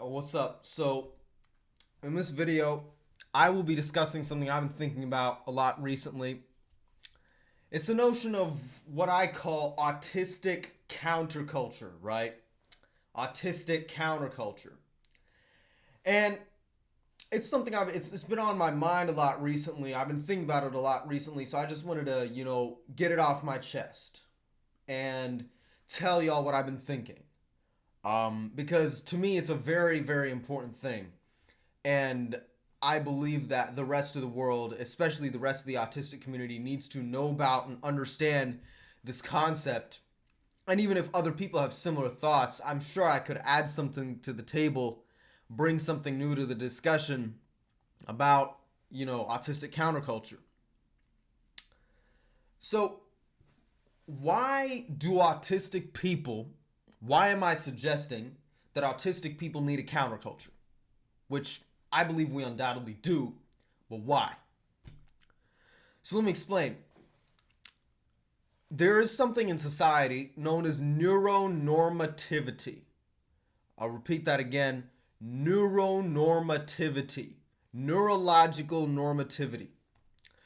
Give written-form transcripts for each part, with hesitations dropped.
What's up? So, in this video, I will be discussing something I've been thinking about a lot recently. It's the notion of what I call autistic counterculture, right? Autistic counterculture. And it's something it's been on my mind a lot recently. I've been thinking about it a lot recently, so I just wanted to, get it off my chest and tell y'all what I've been thinking. Because to me, it's a very, very important thing. And I believe that the rest of the world, especially the rest of the autistic community, needs to know about and understand this concept. And even if other people have similar thoughts, I'm sure I could add something to the table, bring something new to the discussion about, autistic counterculture. So, why am I suggesting that autistic people need a counterculture? Which I believe we undoubtedly do, but why? So let me explain. There is something in society known as neuronormativity. I'll repeat that again. Neuronormativity. Neurological normativity.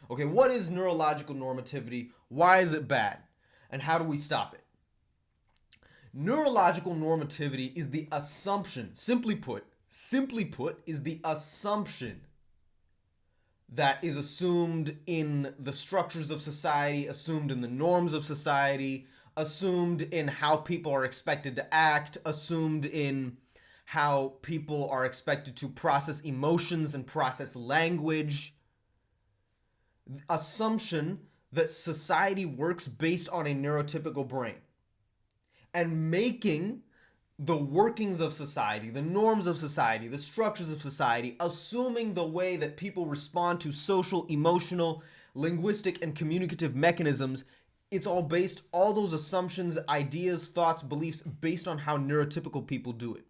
Okay, what is neurological normativity? Why is it bad? And how do we stop it? Neurological normativity is the assumption, simply put, is the assumption that is assumed in the structures of society, assumed in the norms of society, assumed in how people are expected to act, assumed in how people are expected to process emotions and process language. Assumption that society works based on a neurotypical brain. And making the workings of society, the norms of society, the structures of society, assuming the way that people respond to social, emotional, linguistic, and communicative mechanisms, it's all those assumptions, ideas, thoughts, beliefs, based on how neurotypical people do it.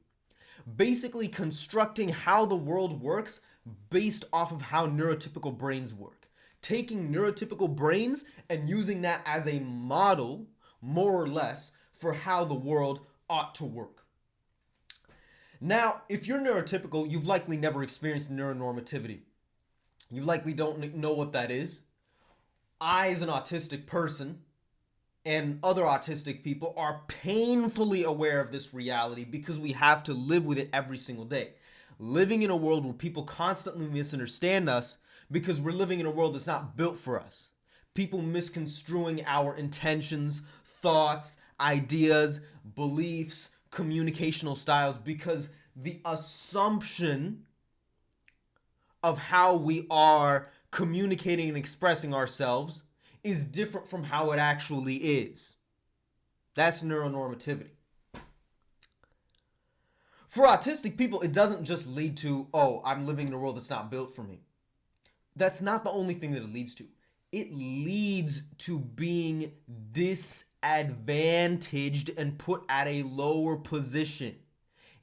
Basically constructing how the world works based off of how neurotypical brains work. Taking neurotypical brains and using that as a model, more or less, for how the world ought to work. Now, if you're neurotypical, you've likely never experienced neuronormativity. You likely don't know what that is. I, as an autistic person, and other autistic people are painfully aware of this reality because we have to live with it every single day. Living in a world where people constantly misunderstand us because we're living in a world that's not built for us. People misconstruing our intentions, thoughts, ideas, beliefs, communicational styles because the assumption of how we are communicating and expressing ourselves is different from how it actually is. That's neuronormativity. For autistic people, it doesn't just lead to, oh, I'm living in a world that's not built for me. That's not the only thing that it leads to. It leads to being disadvantaged and put at a lower position.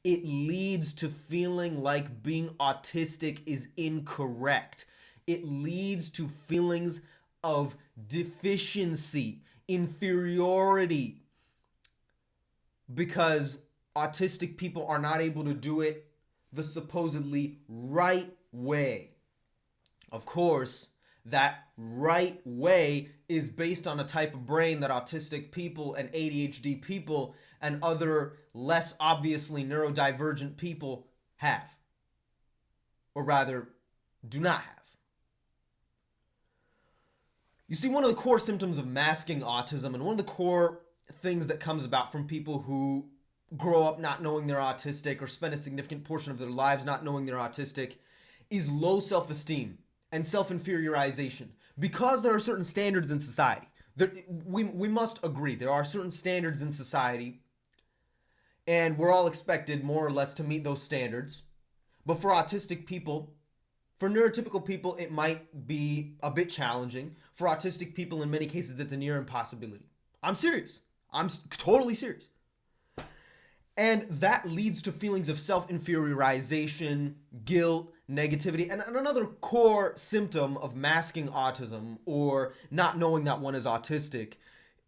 It leads to feeling like being autistic is incorrect. It leads to feelings of deficiency, inferiority, because autistic people are not able to do it the supposedly right way. Of course, that right way is based on a type of brain that autistic people and ADHD people and other less obviously neurodivergent people have, or rather, do not have. You see, one of the core symptoms of masking autism, and one of the core things that comes about from people who grow up not knowing they're autistic or spend a significant portion of their lives not knowing they're autistic, is low self-esteem and self-inferiorization. Because there are certain standards in society. We must agree, there are certain standards in society, and we're all expected more or less to meet those standards. But for autistic people, for neurotypical people, it might be a bit challenging. For autistic people, in many cases, it's a near impossibility. I'm serious. I'm totally serious. And that leads to feelings of self-inferiorization, guilt, negativity, and another core symptom of masking autism or not knowing that one is autistic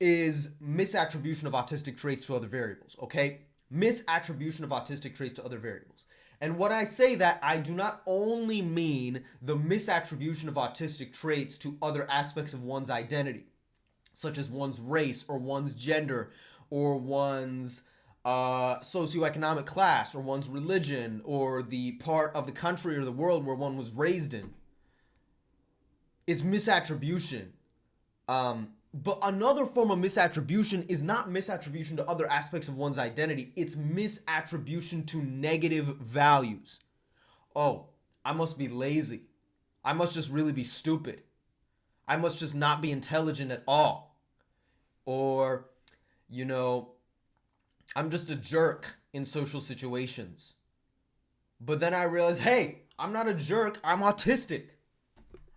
is misattribution of autistic traits to other variables, okay? misattribution of autistic traits to other variables. And when I say that, I do not only mean the misattribution of autistic traits to other aspects of one's identity, such as one's race or one's gender or one's socioeconomic class or one's religion or the part of the country or the world where one was raised in. It's misattribution. But another form of misattribution is not misattribution to other aspects of one's identity. It's misattribution to negative values. Oh, I must be lazy. I must just really be stupid. I must just not be intelligent at all. Or, I'm just a jerk in social situations. But then I realize, hey, I'm not a jerk. I'm autistic.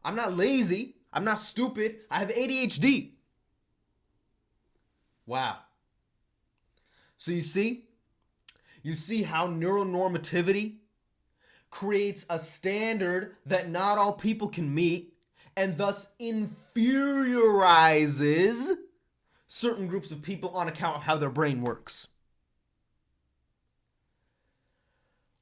I'm not lazy. I'm not stupid. I have ADHD. Wow. So you see how neuronormativity creates a standard that not all people can meet and thus inferiorizes certain groups of people on account of how their brain works.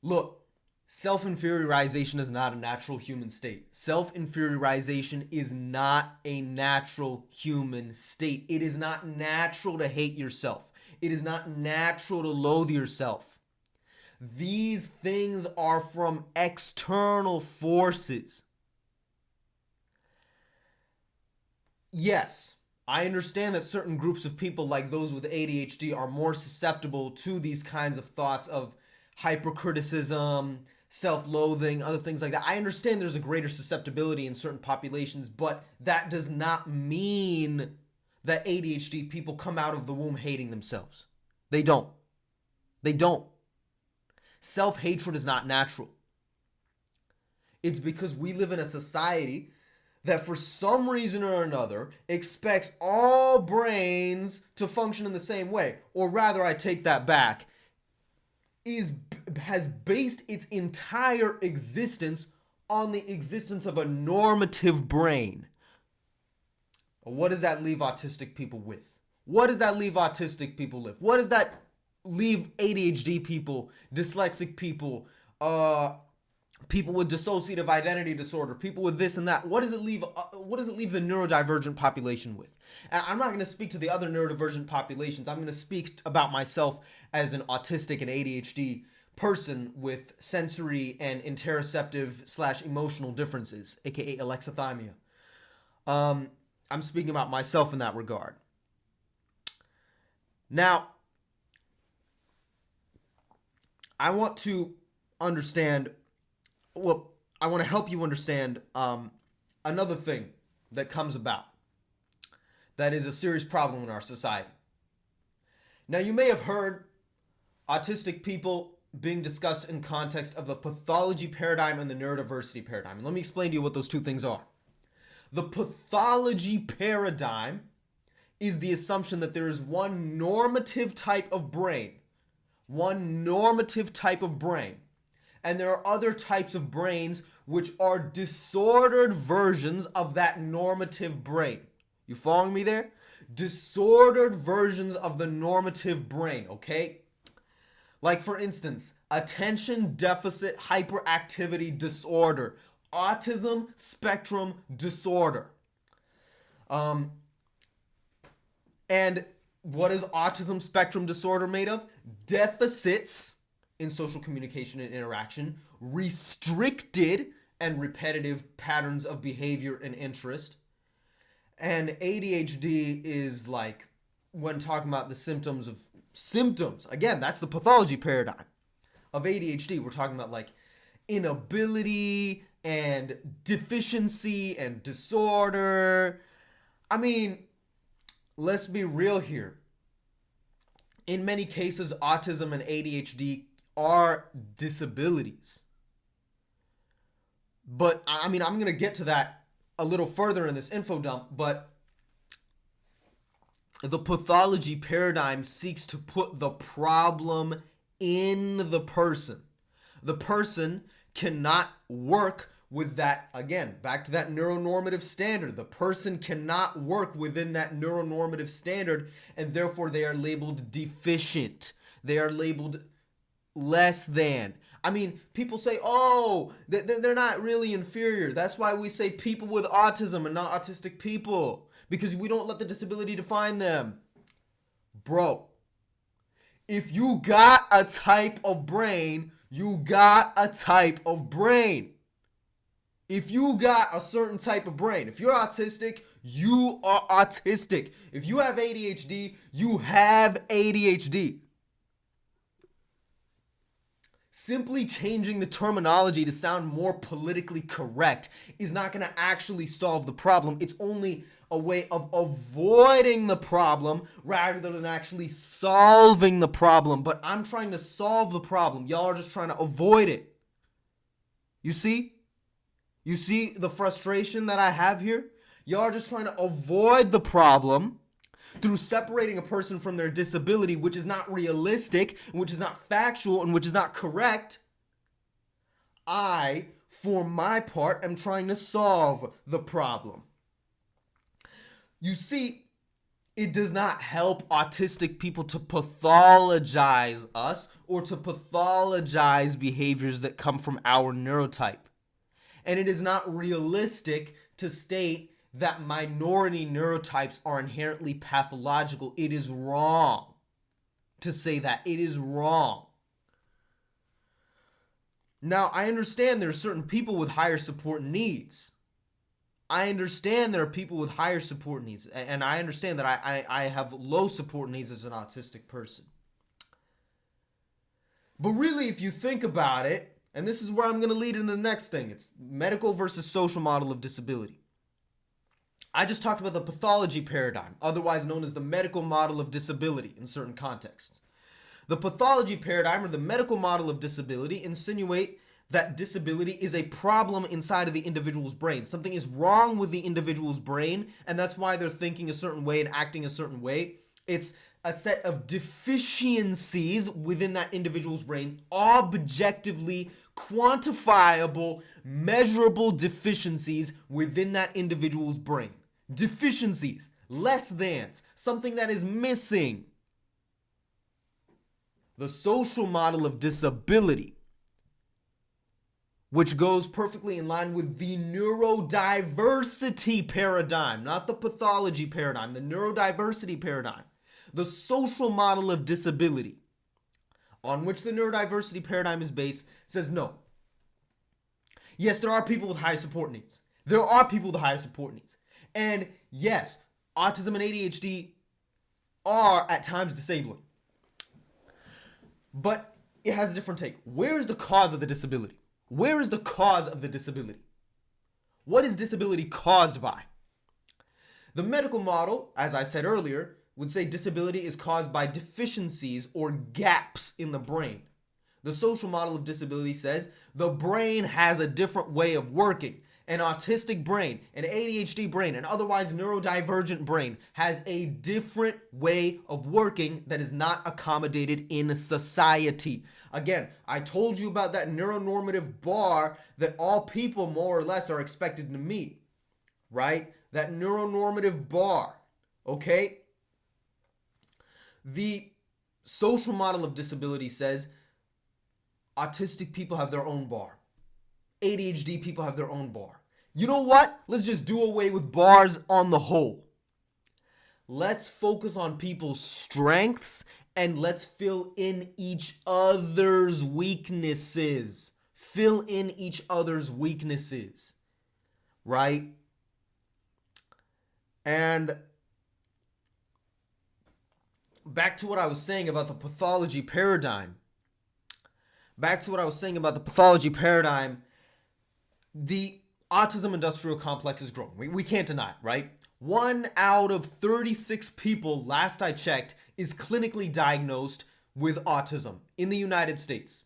Look, self-inferiorization is not a natural human state. Self-inferiorization is not a natural human state. It is not natural to hate yourself. It is not natural to loathe yourself. These things are from external forces. Yes, I understand that certain groups of people, like those with ADHD, are more susceptible to these kinds of thoughts of hypercriticism, self-loathing, other things like that. I understand there's a greater susceptibility in certain populations, but that does not mean that ADHD people come out of the womb hating themselves. They don't. They don't. Self-hatred is not natural. It's because we live in a society that for some reason or another expects all brains to function in the same way. Or rather, I take that back, has based its entire existence on the existence of a normative brain. What does that leave autistic people with? What does that leave autistic people with? What does that leave ADHD people, dyslexic people, people with dissociative identity disorder, people with this and that? What does it leave the neurodivergent population with? And I'm not going to speak to the other neurodivergent populations. I'm going to speak about myself as an autistic and ADHD person with sensory and interoceptive / emotional differences, aka alexithymia. I'm speaking about myself in that regard. Now, I want to understand, well, I want to help you understand another thing that comes about that is a serious problem in our society. Now, you may have heard autistic people being discussed in context of the pathology paradigm and the neurodiversity paradigm. And let me explain to you what those two things are. The pathology paradigm is the assumption that there is one normative type of brain, and there are other types of brains which are disordered versions of that normative brain. You following me there? Disordered versions of the normative brain, okay? Like, for instance, attention deficit hyperactivity disorder, autism spectrum disorder. And what is autism spectrum disorder made of? Deficits in social communication and interaction, restricted and repetitive patterns of behavior and interest. And ADHD is like, when talking about the symptoms, again, that's the pathology paradigm of ADHD. We're talking about like inability and deficiency and disorder. I mean, let's be real here. In many cases, autism and ADHD are disabilities. But I mean, I'm going to get to that a little further in this info dump, but the pathology paradigm seeks to put the problem in the person. The person cannot work with that, again, back to that neuronormative standard. The person cannot work within that neuronormative standard, and therefore they are labeled deficient. They are labeled less than. I mean, people say, oh, they're not really inferior. That's why we say people with autism and not autistic people, because we don't let the disability define them. Bro, if you got a type of brain, you got a type of brain. If you got a certain type of brain, if you're autistic, you are autistic. If you have ADHD, you have ADHD. Simply changing the terminology to sound more politically correct is not going to actually solve the problem. It's only a way of avoiding the problem rather than actually solving the problem. But I'm trying to solve the problem. Y'all are just trying to avoid it. You see? You see the frustration that I have here? Y'all are just trying to avoid the problem through separating a person from their disability, which is not realistic, which is not factual, and which is not correct. I, for my part, am trying to solve the problem. You see, it does not help autistic people to pathologize us or to pathologize behaviors that come from our neurotype. And it is not realistic to state that minority neurotypes are inherently pathological. It is wrong to say that. It is wrong. Now, I understand there are certain people with higher support needs. I understand there are people with higher support needs. And I understand that I have low support needs as an autistic person. But really, if you think about it, and this is where I'm going to lead into the next thing. It's medical versus social model of disability. I just talked about the pathology paradigm, otherwise known as the medical model of disability in certain contexts. The pathology paradigm, or the medical model of disability, insinuate that disability is a problem inside of the individual's brain. Something is wrong with the individual's brain, and that's why they're thinking a certain way and acting a certain way. It's a set of deficiencies within that individual's brain, objectively quantifiable, measurable deficiencies within that individual's brain. Deficiencies, less thans, something that is missing. The social model of disability, which goes perfectly in line with the neurodiversity paradigm, not the pathology paradigm, the neurodiversity paradigm. The social model of disability, on which the neurodiversity paradigm is based, says no. Yes, there are people with high support needs. There are people with high support needs. And yes, autism and ADHD are at times disabling. But it has a different take. Where is the cause of the disability? Where is the cause of the disability? What is disability caused by? The medical model, as I said earlier, would say disability is caused by deficiencies or gaps in the brain. The social model of disability says the brain has a different way of working. An autistic brain, an ADHD brain, an otherwise neurodivergent brain has a different way of working that is not accommodated in society. Again, I told you about that neuronormative bar that all people more or less are expected to meet, right? That neuronormative bar, okay? The social model of disability says autistic people have their own bar. ADHD people have their own bar. You know what? Let's just do away with bars on the whole. Let's focus on people's strengths and let's fill in each other's weaknesses. Fill in each other's weaknesses, right? And back to what I was saying about the pathology paradigm. The autism industrial complex is growing. We can't deny it, right? 1 out of 36 people, last I checked, is clinically diagnosed with autism in the United States.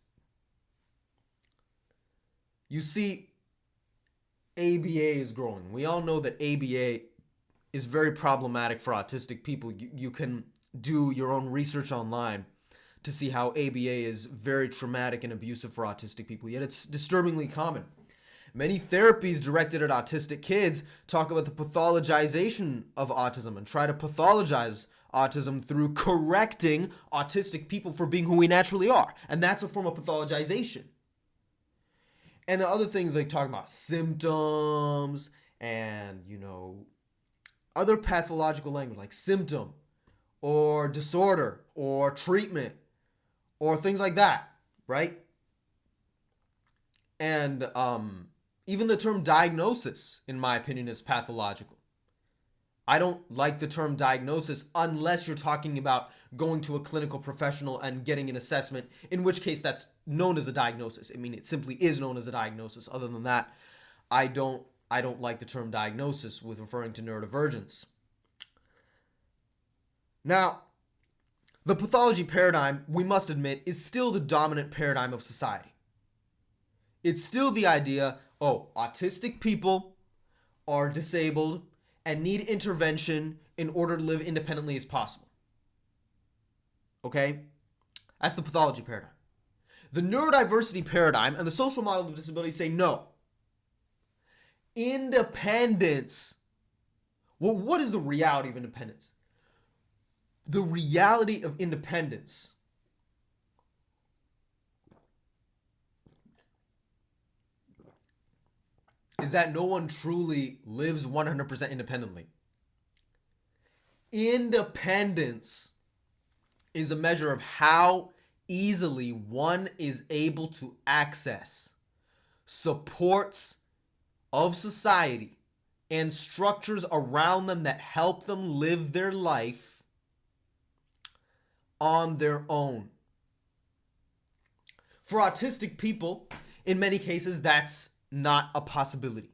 You see, ABA is growing. We all know that ABA is very problematic for autistic people. You can do your own research online to see how ABA is very traumatic and abusive for autistic people, yet it's disturbingly common. Many therapies directed at autistic kids talk about the pathologization of autism and try to pathologize autism through correcting autistic people for being who we naturally are. And that's a form of pathologization. And the other things like talking about symptoms and, other pathological language like symptom or disorder or treatment or things like that, right? And even the term diagnosis, in my opinion, is pathological. I don't like the term diagnosis unless you're talking about going to a clinical professional and getting an assessment, in which case that's known as a diagnosis. I mean, it simply is known as a diagnosis. Other than that, I don't like the term diagnosis with referring to neurodivergence. Now, the pathology paradigm, we must admit, is still the dominant paradigm of society. It's still the idea, autistic people are disabled and need intervention in order to live independently as possible. Okay? That's the pathology paradigm. The neurodiversity paradigm and the social model of disability say no. Independence. Well, what is the reality of independence? The reality of independence is that no one truly lives 100% independently. Independence is a measure of how easily one is able to access supports of society and structures around them that help them live their life on their own. For autistic people, in many cases, that's not a possibility.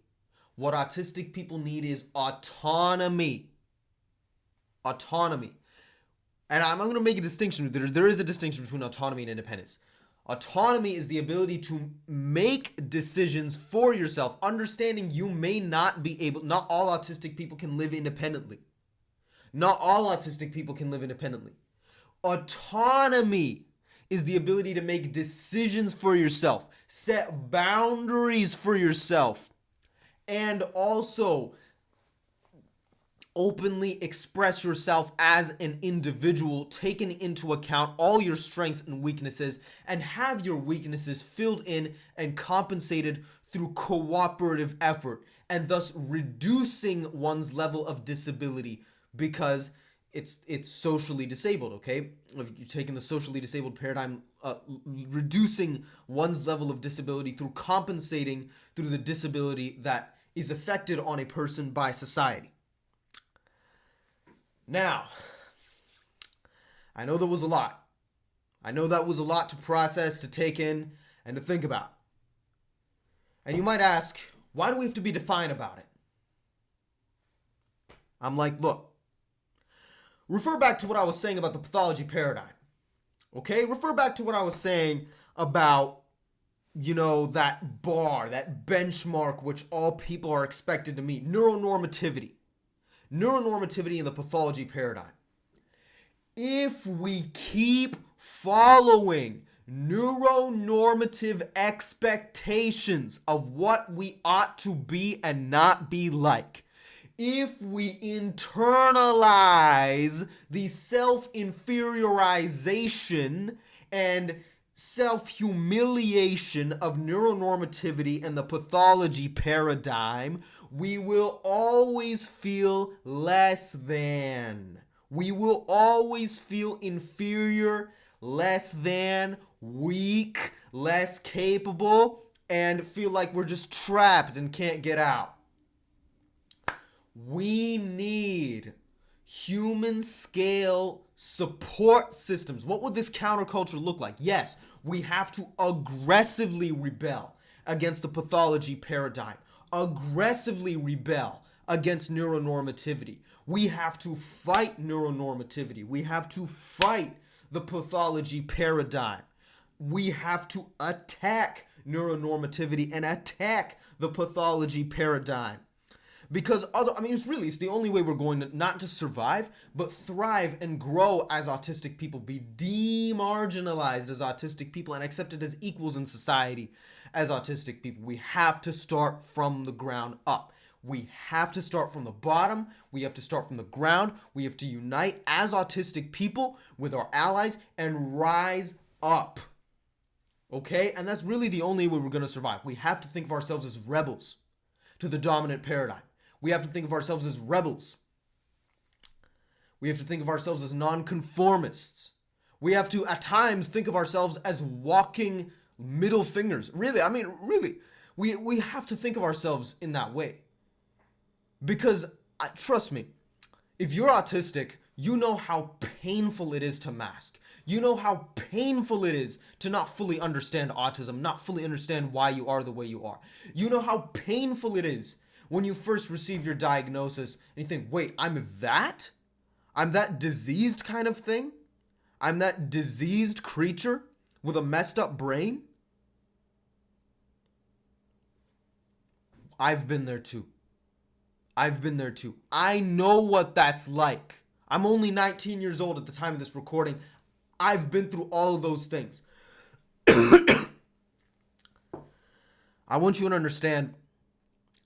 What autistic people need is autonomy. Autonomy. And I'm going to make a distinction. There is a distinction between autonomy and independence. Autonomy is the ability to make decisions for yourself, understanding you may not be able, not all autistic people can live independently. Not all autistic people can live independently. Autonomy is the ability to make decisions for yourself, set boundaries for yourself, and also openly express yourself as an individual, taking into account all your strengths and weaknesses, and have your weaknesses filled in and compensated through cooperative effort, and thus reducing one's level of disability because it's socially disabled, okay? If you're taking the socially disabled paradigm, reducing one's level of disability through compensating through the disability that is affected on a person by society. Now, I know there was a lot. I know that was a lot to process, to take in, and to think about. And you might ask, why do we have to be defiant about it? I'm like, look, refer back to what I was saying about the pathology paradigm. Okay? Refer back to what I was saying about, that bar, that benchmark which all people are expected to meet. Neuronormativity. Neuronormativity in the pathology paradigm. If we keep following neuronormative expectations of what we ought to be and not be like, if we internalize the self-inferiorization and self-humiliation of neuronormativity and the pathology paradigm, we will always feel less than. We will always feel inferior, less than, weak, less capable, and feel like we're just trapped and can't get out. We need human scale support systems. What would this counterculture look like? Yes, we have to aggressively rebel against the pathology paradigm, aggressively rebel against neuronormativity. We have to fight neuronormativity. We have to fight the pathology paradigm. We have to attack neuronormativity and attack the pathology paradigm. Because it's the only way we're going to not just survive, but thrive and grow as autistic people, be demarginalized as autistic people and accepted as equals in society as autistic people. We have to start from the ground up. We have to start from the bottom. We have to start from the ground. We have to unite as autistic people with our allies and rise up. Okay? And that's really the only way we're going to survive. We have to think of ourselves as rebels to the dominant paradigm. We have to think of ourselves as rebels. We have to think of ourselves as nonconformists. We have to, at times, think of ourselves as walking middle fingers. Really, I mean, really. We have to think of ourselves in that way. Because, trust me, if you're autistic, you know how painful it is to mask. You know how painful it is to not fully understand autism, not fully understand why you are the way you are. You know how painful it is when you first receive your diagnosis and you think, wait, I'm that? I'm that diseased kind of thing? I'm that diseased creature with a messed up brain? I've been there too. I've been there too. I know what that's like. I'm only 19 years old at the time of this recording. I've been through all of those things. I want you to understand,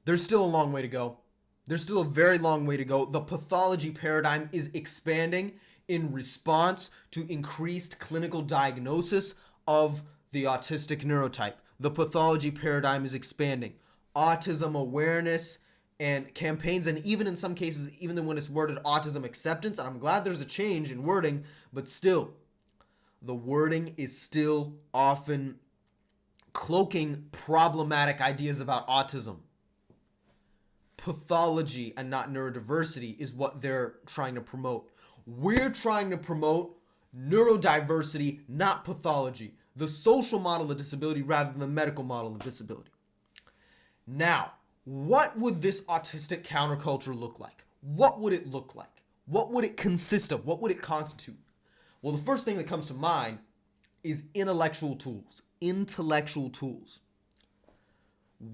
there's still a long way to go. There's still a very long way to go. The pathology paradigm is expanding in response to increased clinical diagnosis of the autistic neurotype. The pathology paradigm is expanding. Autism awareness and campaigns, and even in some cases, even when it's worded autism acceptance, and I'm glad there's a change in wording, but still, the wording is still often cloaking problematic ideas about autism. Pathology and not neurodiversity is what they're trying to promote. We're trying to promote neurodiversity, not pathology. The social model of disability rather than the medical model of disability. Now, what would this autistic counterculture look like? What would it look like? What would it consist of? What would it constitute? Well, the first thing that comes to mind is intellectual tools. Intellectual tools.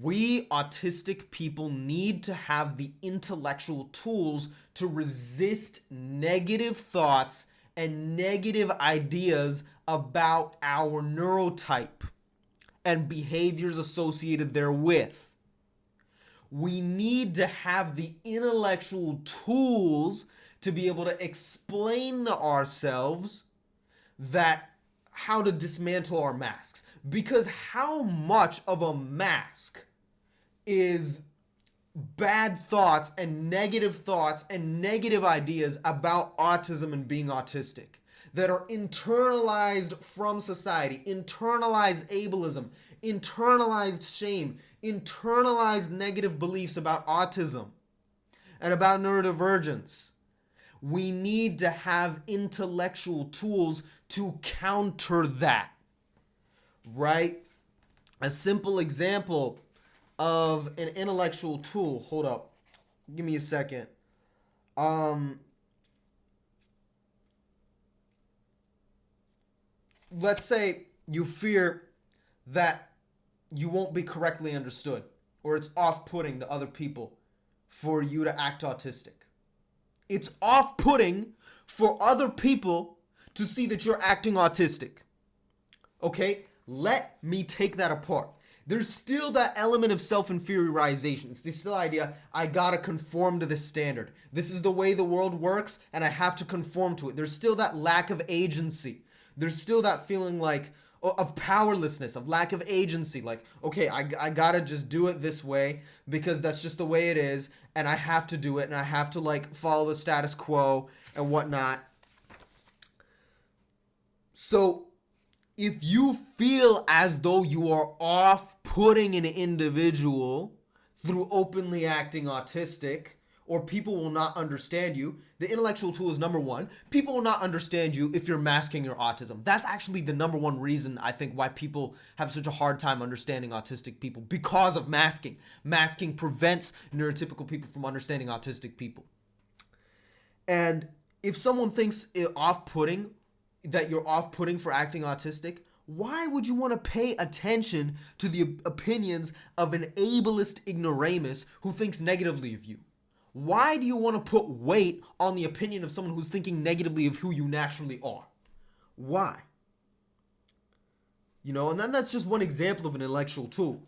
We autistic people need to have the intellectual tools to resist negative thoughts and negative ideas about our neurotype and behaviors associated therewith. We need to have the intellectual tools to be able to explain to ourselves that how to dismantle our masks. Because how much of a mask is bad thoughts and negative ideas about autism and being autistic that are internalized from society, internalized ableism, internalized shame, internalized negative beliefs about autism and about neurodivergence. We need to have intellectual tools to counter that, right? A simple example of an intellectual tool. Hold up. Give me a second. Let's say you fear that you won't be correctly understood, or it's off-putting to other people for you to act autistic. It's off-putting for other people to see that you're acting autistic. Okay? Let me take that apart. There's still that element of self-inferiorization. It's the still idea, I gotta conform to this standard. This is the way the world works, and I have to conform to it. There's still that lack of agency. There's still that feeling like of powerlessness, of lack of agency. Like, okay, I gotta just do it this way because that's just the way it is, and I have to do it, and I have to like follow the status quo and whatnot. So if you feel as though you are off-putting an individual through openly acting autistic, or people will not understand you, the intellectual tool is number one. People will not understand you if you're masking your autism. That's actually the number one reason I think why people have such a hard time understanding autistic people, because of masking. Masking prevents neurotypical people from understanding autistic people. And if someone thinks it off-putting, that you're off-putting for acting autistic, why would you want to pay attention to the opinions of an ableist ignoramus who thinks negatively of you? Why do you want to put weight on the opinion of someone who's thinking negatively of who you naturally are? Why? You know, and then that's just one example of an intellectual tool.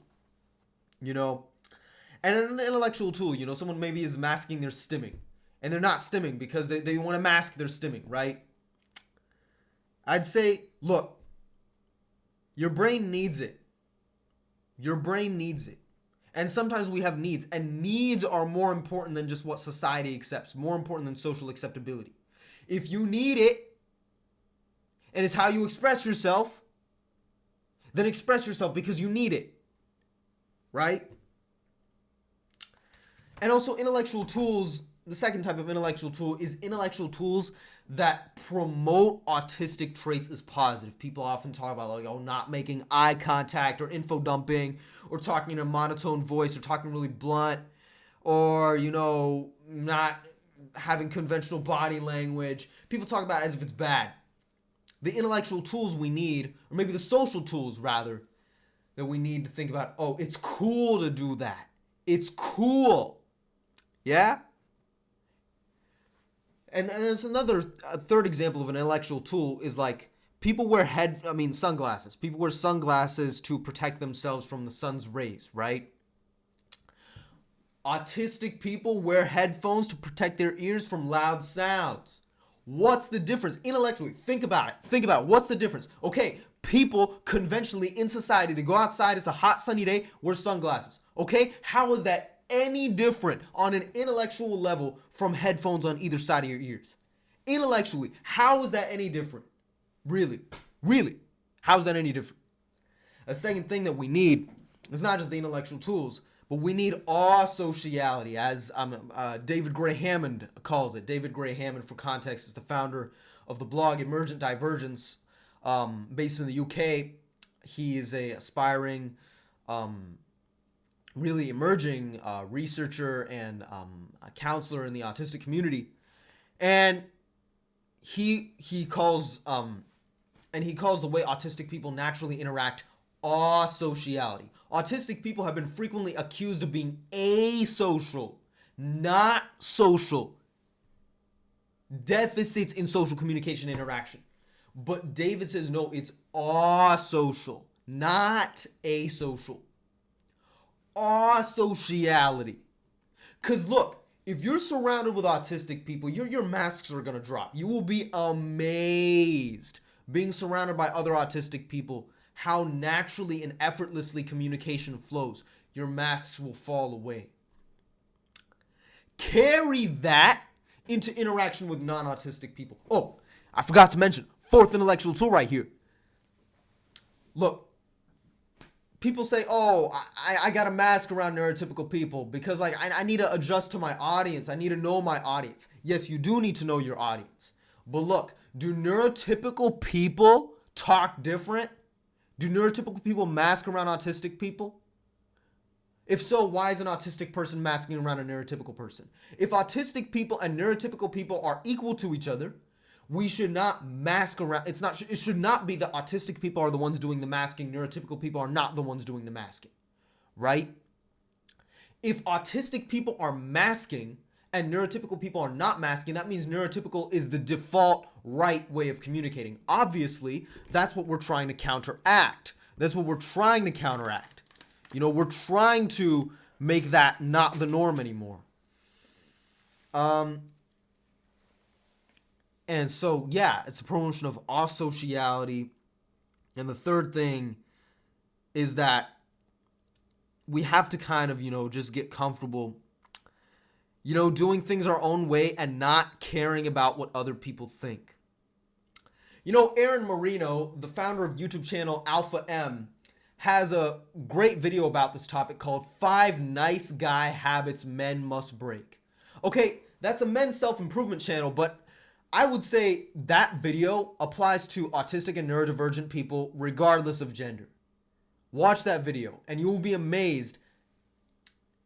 You know, And an intellectual tool, someone maybe is masking their stimming. And they're not stimming because they want to mask their stimming, right? I'd say, look, your brain needs it. Your brain needs it. And sometimes we have needs. And needs are more important than just what society accepts. More important than social acceptability. If you need it, and it's how you express yourself, then express yourself because you need it. Right? And also intellectual tools, the second type of intellectual tool is intellectual tools that promote autistic traits as positive. People often talk about not making eye contact or info dumping or talking in a monotone voice or talking really blunt or, not having conventional body language. People talk about it as if it's bad. The intellectual tools we need, or maybe the social tools rather, that we need to think about, it's cool to do that. It's cool. Yeah? And there's a third example of an intellectual tool is like people wear sunglasses. People wear sunglasses to protect themselves from the sun's rays, right? Autistic people wear headphones to protect their ears from loud sounds. What's the difference? Intellectually, think about it. What's the difference? Okay, people conventionally in society, they go outside, it's a hot sunny day, wear sunglasses. Okay, how is that any different on an intellectual level from headphones on either side of your ears? Intellectually, how is that any different? Really? How is that any different? A second thing that we need is not just the intellectual tools, but we need asociality, as David Gray Hammond calls it. David Gray Hammond, for context, is the founder of the blog Emergent Divergence, based in the UK. He is a aspiring, really emerging researcher and a counselor in the autistic community, and he calls the way autistic people naturally interact asociality. Autistic people have been frequently accused of being asocial, not social. Deficits in social communication interaction. But David says no, it's asocial, not asocial. Asociality. Because look, if you're surrounded with autistic people, your masks are going to drop. You will be amazed being surrounded by other autistic people, how naturally and effortlessly communication flows. Your masks will fall away. Carry that into interaction with non-autistic people. Oh, I forgot to mention, fourth intellectual tool right here. Look, people say, I got a mask around neurotypical people because I need to adjust to my audience. I need to know my audience. Yes, you do need to know your audience. But look, do neurotypical people talk different? Do neurotypical people mask around autistic people? If so, why is an autistic person masking around a neurotypical person? If autistic people and neurotypical people are equal to each other, we should not mask around. It should not be that autistic people are the ones doing the masking, neurotypical people are not the ones doing the masking, right? If autistic people are masking and neurotypical people are not masking, that means neurotypical is the default right way of communicating. Obviously, that's what we're trying to counteract. That's what we're trying to counteract. We're trying to make that not the norm anymore. And so, yeah, it's a promotion of asociality. And the third thing is that we have to kind of, just get comfortable, doing things our own way and not caring about what other people think. Aaron Marino, the founder of YouTube channel Alpha M, has a great video about this topic called 5 Nice Guy Habits Men Must Break. Okay, that's a men's self-improvement channel, but I would say that video applies to autistic and neurodivergent people regardless of gender. Watch that video and you will be amazed.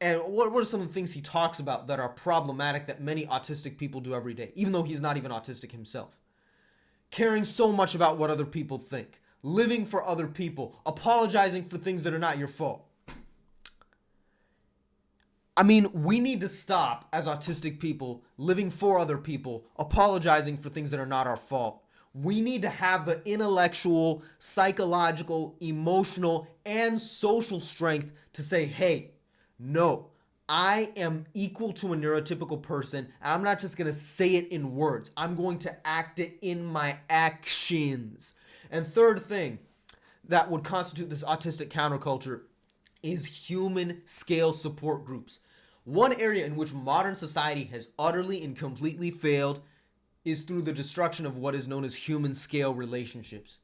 And what are some of the things he talks about that are problematic that many autistic people do every day, even though he's not even autistic himself? Caring so much about what other people think, living for other people, apologizing for things that are not your fault. I mean, we need to stop as autistic people living for other people, apologizing for things that are not our fault. We need to have the intellectual, psychological, emotional, and social strength to say, hey, no, I am equal to a neurotypical person. And I'm not just going to say it in words. I'm going to act it in my actions. And third thing that would constitute this autistic counterculture is human scale support groups. One area in which modern society has utterly and completely failed is through the destruction of what is known as human scale relationships.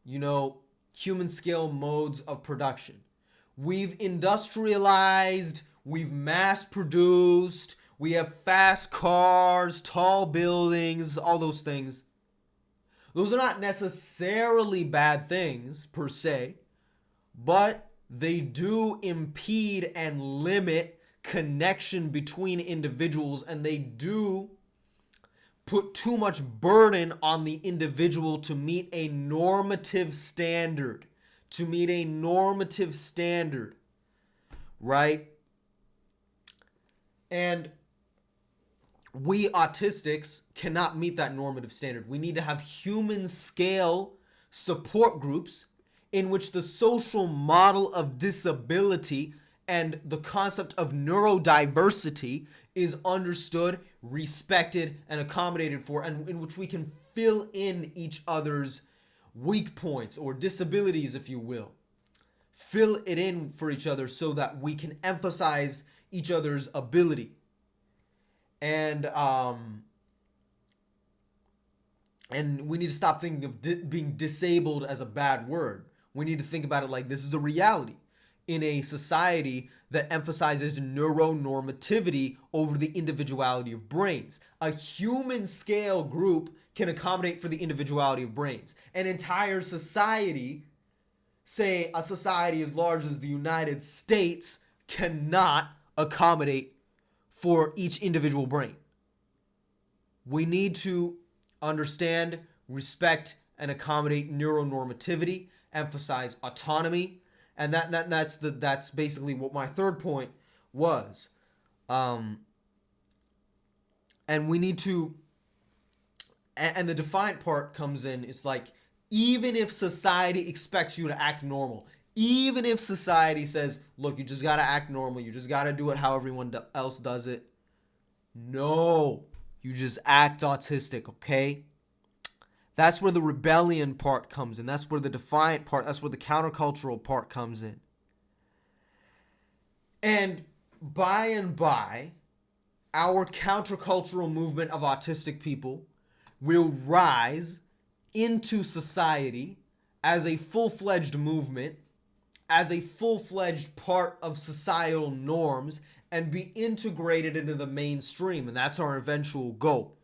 You know, human scale modes of production. We've industrialized, we've mass produced, we have fast cars, tall buildings, all those things. Those are not necessarily bad things per se, but they do impede and limit connection between individuals, and they do put too much burden on the individual to meet a normative standard. Right? And we autistics cannot meet that normative standard. We need to have human scale support groups in which the social model of disability and the concept of neurodiversity is understood, respected, and accommodated for, and in which we can fill in each other's weak points or disabilities, if you will. Fill it in for each other so that we can emphasize each other's ability. And we need to stop thinking of being disabled as a bad word. We need to think about it like this is a reality in a society that emphasizes neuronormativity over the individuality of brains. A human scale group can accommodate for the individuality of brains. An entire society, say a society as large as the United States, cannot accommodate for each individual brain. We need to understand, respect, and accommodate neuronormativity, emphasize autonomy, and that's basically what my third point was. And we need to, and the defiant part comes in. It's like, even if society expects you to act normal, even if society says, look, you just got to act normal, you just got to do it how everyone else does it. No, you just act autistic, okay? That's where the rebellion part comes in. That's where the defiant part, that's where the countercultural part comes in. And by, our countercultural movement of autistic people will rise into society as a full-fledged movement, as a full-fledged part of societal norms, and be integrated into the mainstream. And that's our eventual goal.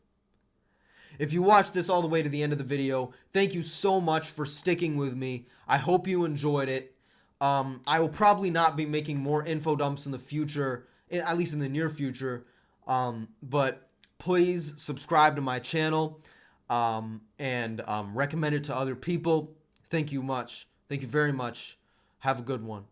If you watched this all the way to the end of the video, thank you so much for sticking with me. I hope you enjoyed it. I will probably not be making more info dumps in the future, at least in the near future. But please subscribe to my channel and recommend it to other people. Thank you much. Thank you very much. Have a good one.